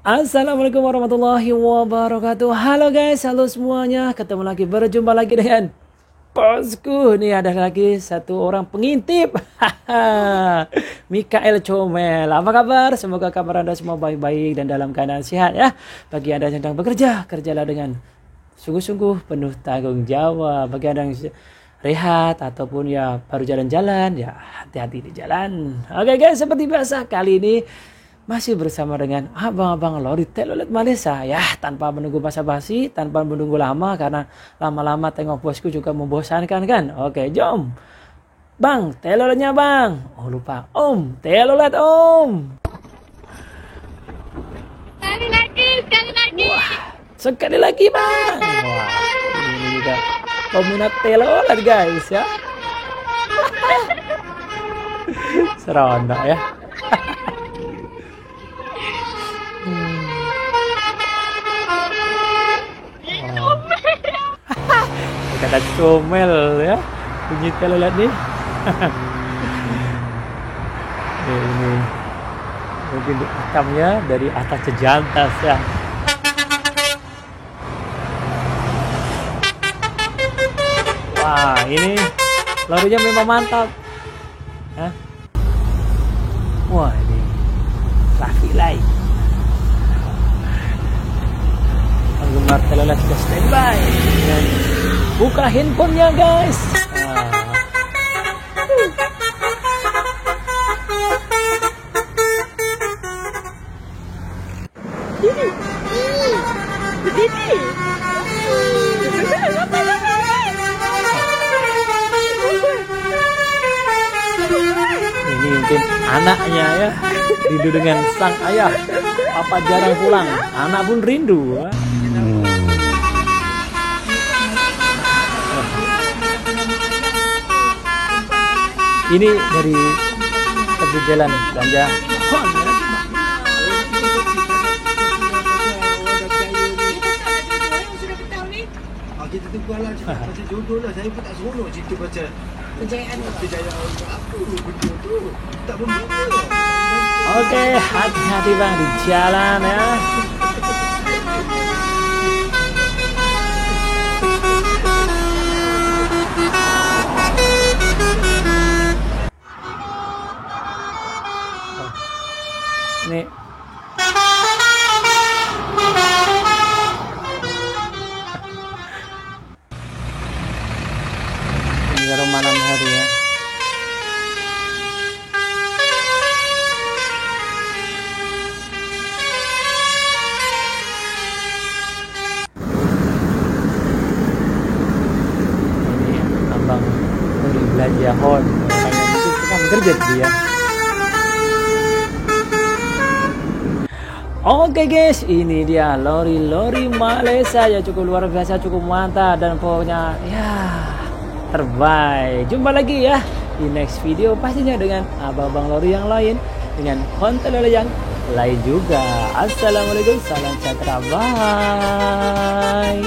Assalamualaikum warahmatullahi wabarakatuh. Halo guys, halo semuanya. Ketemu lagi, berjumpa lagi dengan bosku. Nih ada lagi satu orang pengintip. Mikael Comel. Apa kabar? Semoga kabar Anda semua baik-baik dan dalam keadaan sehat ya. Bagi Anda yang sedang bekerja, kerjalah dengan sungguh-sungguh penuh tanggung jawab. Bagi Anda yang rehat ataupun ya baru jalan-jalan, ya hati-hati di jalan. Oke guys, seperti biasa kali ini masih bersama dengan abang-abang Lori Telolet Malaysia ya, tanpa menunggu basa-basi, tanpa menunggu lama karena lama-lama tengok bosku juga membosankan kan. Oke, jom. Bang, teloletnya bang. Oh lupa. Om, telolet om. Sekali lagi. Wah, sekali lagi bang. Wah, ini juga peminat telolet guys ya. Seronok ya. Kata comel ya, bunyi telolet nih. Ini mungkin hitamnya dari atas ke jantas ya. Wah ini lorinya memang mantap. Hah? Wah ini traffic light. Penggemar telolet sudah standby. Buka handphonenya guys. Ini mungkin anaknya ya, rindu dengan sang ayah. Papa jarang pulang, anak pun rindu. Ini dari tepi jalan belanja. Kita tunggu lah, macam jodoh lah. Saya pun tak seronok cerita macam kejayaan apa benda tu. Tak berbeza. Oke, hati-hati bang di jalan ya. Ini rumah malam hari ya. Ini abang dari belanja hon, itu kan kerja dia. Oke guys, ini dia lori Malaysia ya, cukup luar biasa, cukup mantap dan pokoknya ya terbaik. Jumpa lagi ya di next video pastinya dengan abang-abang lori yang lain, dengan konten lori yang lain juga. Assalamualaikum, salam sejahtera, bye.